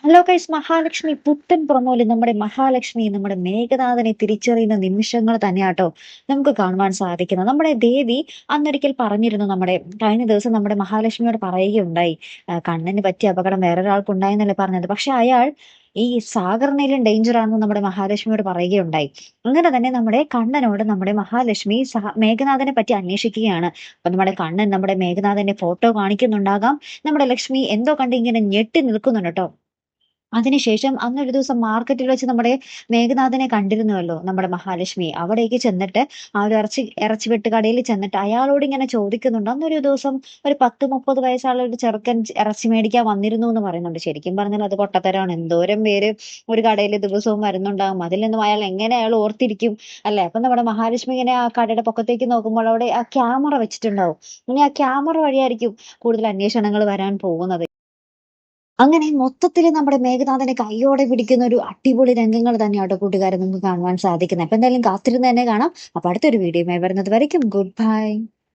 Hello guys, Mahalakshmi പുത്തൻ പ്രൊമോയില് നമ്മുടെ മഹാലക്ഷ്മി നമ്മുടെ മേഘനാഥനെ തിരിച്ചറിയുന്ന നിമിഷങ്ങൾ തന്നെയാട്ടോ നമുക്ക് കാണുവാൻ സാധിക്കുന്നത്. നമ്മുടെ ദേവി അന്നൊരിക്കൽ പറഞ്ഞിരുന്നു, നമ്മുടെ കഴിഞ്ഞ ദിവസം നമ്മുടെ മഹാലക്ഷ്മിയോട് പറയുകയുണ്ടായി, കണ്ണിന് പറ്റിയ അപകടം വേറൊരാൾക്ക് ഉണ്ടായെന്നല്ലേ പറഞ്ഞത്, പക്ഷെ അയാൾ ഈ സാഗറിനേലും ഡേഞ്ചർ ആണെന്ന് നമ്മുടെ മഹാലക്ഷ്മിയോട് പറയുകയുണ്ടായി. അങ്ങനെ തന്നെ നമ്മുടെ കണ്ണനോട് നമ്മുടെ മഹാലക്ഷ്മി മേഘനാഥനെ പറ്റി അന്വേഷിക്കുകയാണ്. അപ്പൊ നമ്മുടെ കണ്ണൻ നമ്മുടെ മേഘനാഥന്റെ ഫോട്ടോ കാണിക്കുന്നുണ്ടാകാം. നമ്മുടെ ലക്ഷ്മി എന്തോ കണ്ട് ഇങ്ങനെ ഞെട്ടി നിൽക്കുന്നുണ്ട് കേട്ടോ. അതിനുശേഷം അന്നൊരു ദിവസം മാർക്കറ്റിൽ വെച്ച് നമ്മുടെ മേഘനാഥനെ കണ്ടിരുന്നുവല്ലോ നമ്മുടെ മഹാലക്ഷ്മി. അവിടേക്ക് ചെന്നിട്ട് ആ ഒരു ഇറച്ചി വെട്ടുകടയിൽ ചെന്നിട്ട് അയാളോട് ഇങ്ങനെ ചോദിക്കുന്നുണ്ട്. അന്നൊരു ദിവസം ഒരു 10-30 വയസ്സുള്ള ഒരു ചെറുക്കൻ ഇറച്ചി മേടിക്കാൻ വന്നിരുന്നു എന്ന് പറയുന്നുണ്ട്. ശരിക്കും പറഞ്ഞാൽ അത് പൊട്ടത്തരമാണ്. എന്തോരം പേര് ഒരു കടയിൽ ദിവസവും വരുന്നുണ്ടാകും, അതിൽ നിന്നും അയാൾ എങ്ങനെ അയാൾ ഓർത്തിരിക്കും അല്ലെ? അപ്പൊ നമ്മുടെ മഹാലക്ഷ്മി ഇങ്ങനെ ആ കടയുടെ പൊക്കത്തേക്ക് നോക്കുമ്പോൾ അവിടെ ആ ക്യാമറ വെച്ചിട്ടുണ്ടാവും. ഇനി ആ ക്യാമറ വഴിയായിരിക്കും കൂടുതൽ അന്വേഷണങ്ങൾ വരാൻ പോകുന്നത്. അങ്ങനെ മൊത്തത്തിൽ നമ്മുടെ മേഘനാഥനെ കൈയോടെ പിടിക്കുന്ന ഒരു അടിപൊളി രംഗങ്ങൾ തന്നെയാട്ടോ കൂട്ടുകാരെ നമുക്ക് കാണുവാൻ സാധിക്കുന്നത്. അപ്പൊ എന്തായാലും കാത്തിരുന്ന് തന്നെ കാണാം. അപ്പൊ അടുത്തൊരു വീഡിയോയുമായി വരുന്നത് വരയ്ക്കും ഗുഡ് ബൈ.